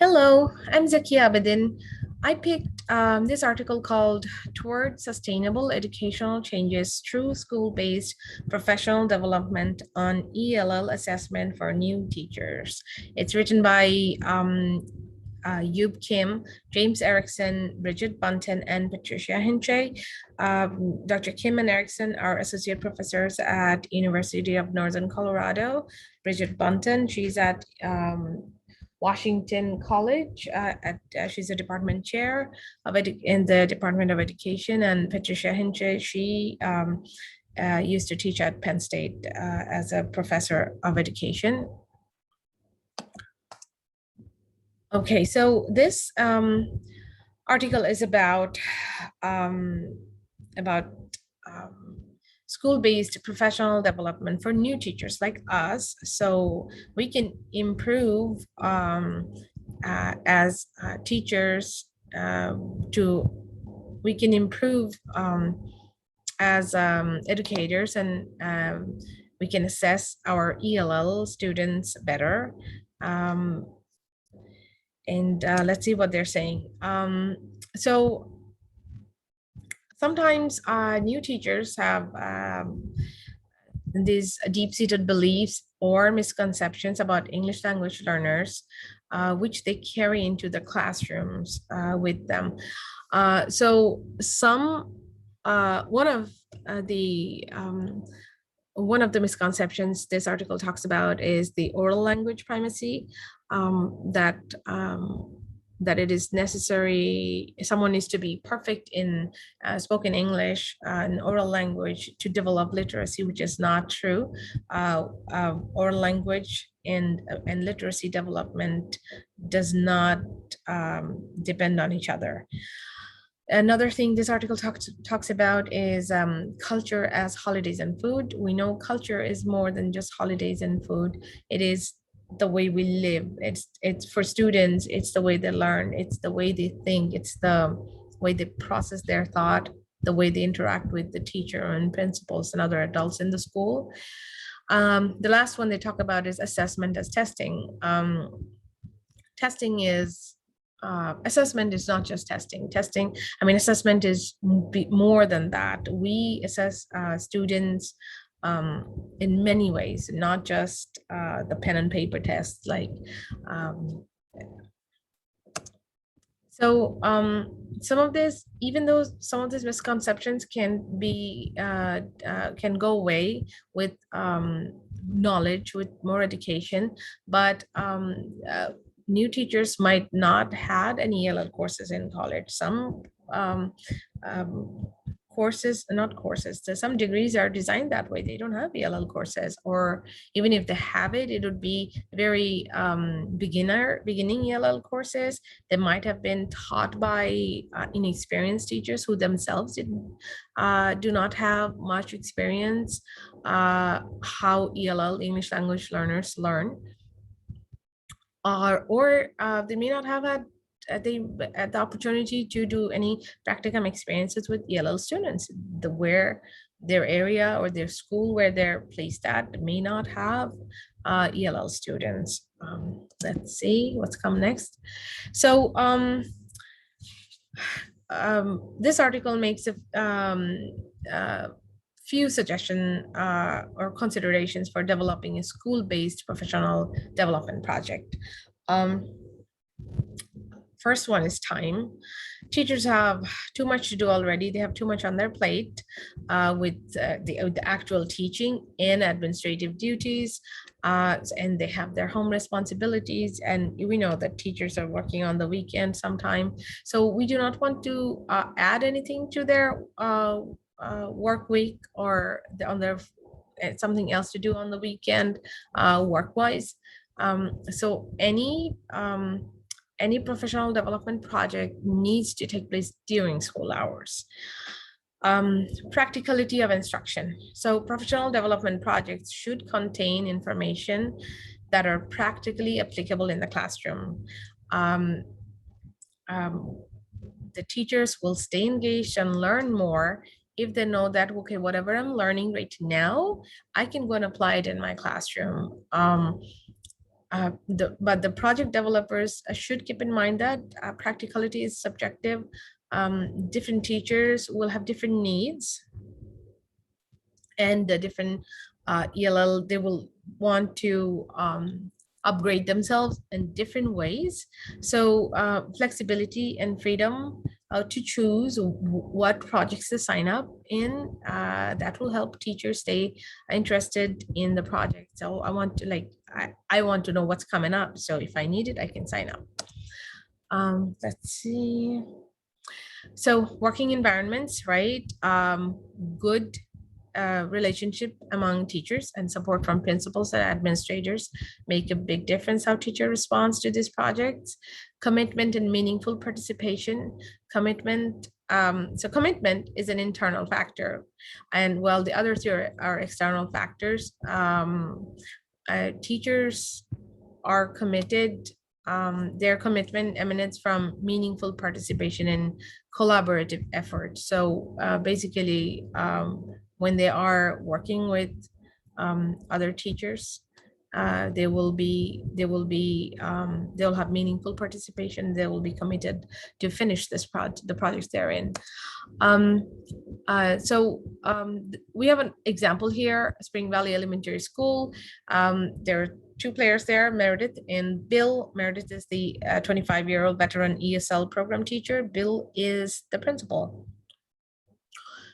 Hello, I'm Zakia Abedin. I picked this article called Toward Sustainable Educational Changes Through School-Based Professional Development on ELL Assessment for New Teachers. It's written by Yub Kim, James Erickson, Bridget Bunton, and Patricia Hinche. Dr. Kim and Erickson are associate professors at University of Northern Colorado. Bridget Bunton, she's at Washington College. She's a department chair in the Department of Education, and Patricia Hinche, she used to teach at Penn State as a professor of education. Okay, so this article is about school-based professional development for new teachers like us, so we can improve as teachers. We can improve as educators, and we can assess our ELL students better. And let's see what they're saying. So sometimes new teachers have these deep-seated beliefs or misconceptions about English language learners, which they carry into the classrooms with them. So one of the misconceptions this article talks about is the oral language primacy, that it is necessary, someone needs to be perfect in spoken English and oral language to develop literacy, which is not true. Oral language and literacy development does not depend on each other. Another thing this article talks about is culture as holidays and food. We know culture is more than just holidays and food. It is the way we live. It's for students, it's the way they learn, it's the way they think, it's the way they process their thought, the way they interact with the teacher and principals and other adults in the school. The last one they talk about is assessment as testing. Testing is assessment is not just testing. Assessment is more than that. We assess students in many ways, not just the pen and paper tests. Some of this, even though some of these misconceptions can go away with knowledge, with more education, but new teachers might not had any ELL courses in college. Some courses, not courses, some degrees are designed that way. They don't have ELL courses, or even if they have it, it would be very beginning ELL courses that might have been taught by inexperienced teachers who themselves do not have much experience how ELL, English language learners, learn. Or they may not have had the opportunity to do any practicum experiences with ELL students. Where their area or their school where they're placed at may not have ELL students. Let's see what's come next. So this article makes a few suggestions or considerations for developing a school-based professional development project. First one is time. Teachers have too much to do already. They have too much on their plate with the actual teaching and administrative duties, and they have their home responsibilities. And we know that teachers are working on the weekend sometime. So we do not want to add anything to their work week or on their something else to do on the weekend work-wise. So any professional development project needs to take place during school hours. Practicality of instruction. So professional development projects should contain information that are practically applicable in the classroom. The teachers will stay engaged and learn more if they know that, okay, whatever I'm learning right now, I can go and apply it in my classroom. But the project developers should keep in mind that practicality is subjective. Different teachers will have different needs, and the different ELL, they will want to upgrade themselves in different ways. So flexibility and freedom to choose what projects to sign up in, that will help teachers stay interested in the project. So I want to I want to know what's coming up. So if I need it, I can sign up. Let's see. So working environments, right? Good relationship among teachers and support from principals and administrators make a big difference how teacher responds to these projects. Commitment and meaningful participation. Commitment, so commitment is an internal factor, and while the other two are external factors. Teachers are committed, their commitment emanates from meaningful participation in collaborative effort. So basically, when they are working with other teachers, they'll have meaningful participation. They will be committed to finish the projects they're in. We have an example here, Spring Valley Elementary School. There are two players there, Meredith and Bill. Meredith is the 25-year-old veteran ESL program teacher. Bill is the principal.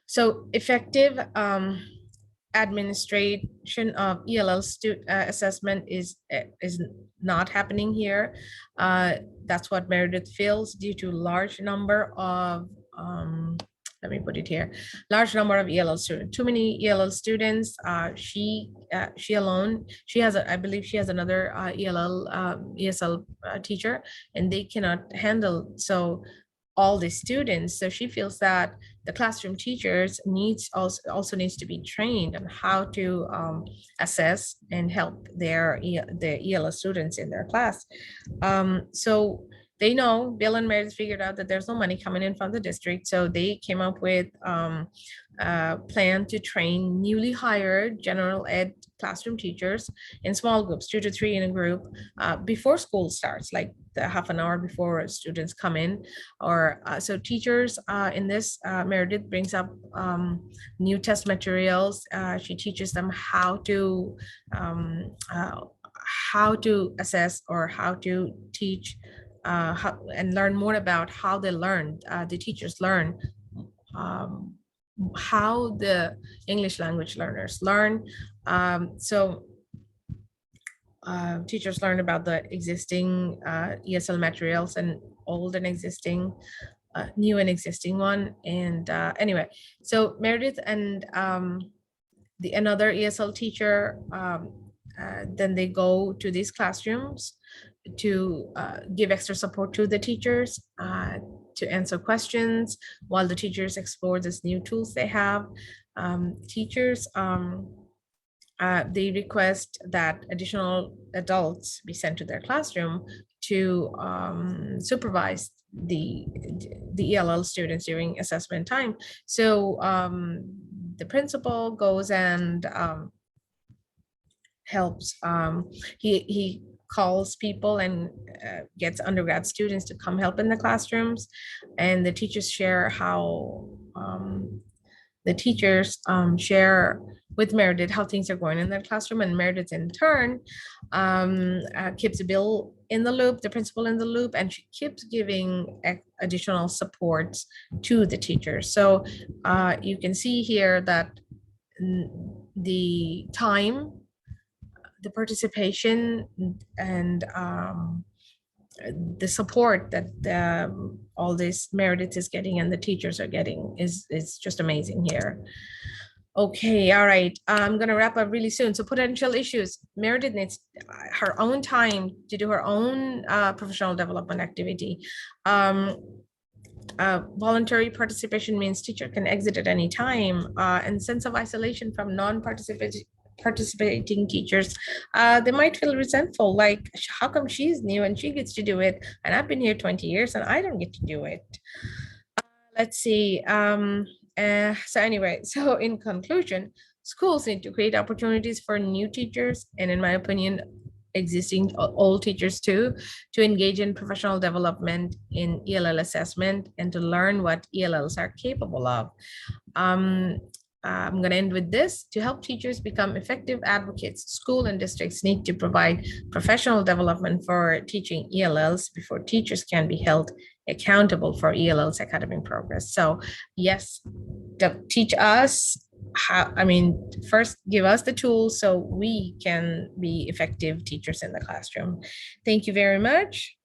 So effective administration of ELL assessment is not happening here. That's what Meredith feels due to large number of let me put it here, large number of ELL students, too many ELL students. She alone, I believe she has another ESL teacher, and they cannot handle all the students. So she feels that the classroom teachers also needs to be trained on how to assess and help the ELL students in their class. So they know, Bill and Meredith figured out that there's no money coming in from the district. So they came up with a plan to train newly hired general ed classroom teachers in small groups, 2 to 3 in a group, before school starts, like the half an hour before students come in. Or so teachers in this, Meredith brings up new test materials. She teaches them how to assess or how to teach and learn more about how they learn. The teachers learn how the English language learners learn. Teachers learn about the existing ESL materials and old and existing, new and existing one. And anyway, so Meredith and another ESL teacher, then they go to these classrooms to give extra support to the teachers, to answer questions while the teachers explore these new tools they have. Teachers, they request that additional adults be sent to their classroom to supervise the ELL students during assessment time. So the principal goes and helps. He calls people and gets undergrad students to come help in the classrooms, and the teachers share how share with Meredith how things are going in their classroom, and Meredith in turn keeps Bill in the loop, the principal in the loop, and she keeps giving additional supports to the teachers. So you can see here that the time, the participation, and the support that all this Meredith is getting and the teachers are getting is just amazing here. Okay, all right. I'm gonna wrap up really soon. So potential issues. Meredith needs her own time to do her own professional development activity. Voluntary participation means teacher can exit at any time, and sense of isolation from participating teachers. They might feel resentful, like, how come she's new and she gets to do it, and I've been here 20 years and I don't get to do it. Let's see. So anyway, so in conclusion, schools need to create opportunities for new teachers, and in my opinion, existing old teachers too, to engage in professional development in ELL assessment and to learn what ELLs are capable of. Um, I'm going to end with this. To help teachers become effective advocates, school and districts need to provide professional development for teaching ELLs before teachers can be held accountable for ELL's academic progress. So yes, teach us how, I mean, first give us the tools so we can be effective teachers in the classroom. Thank you very much.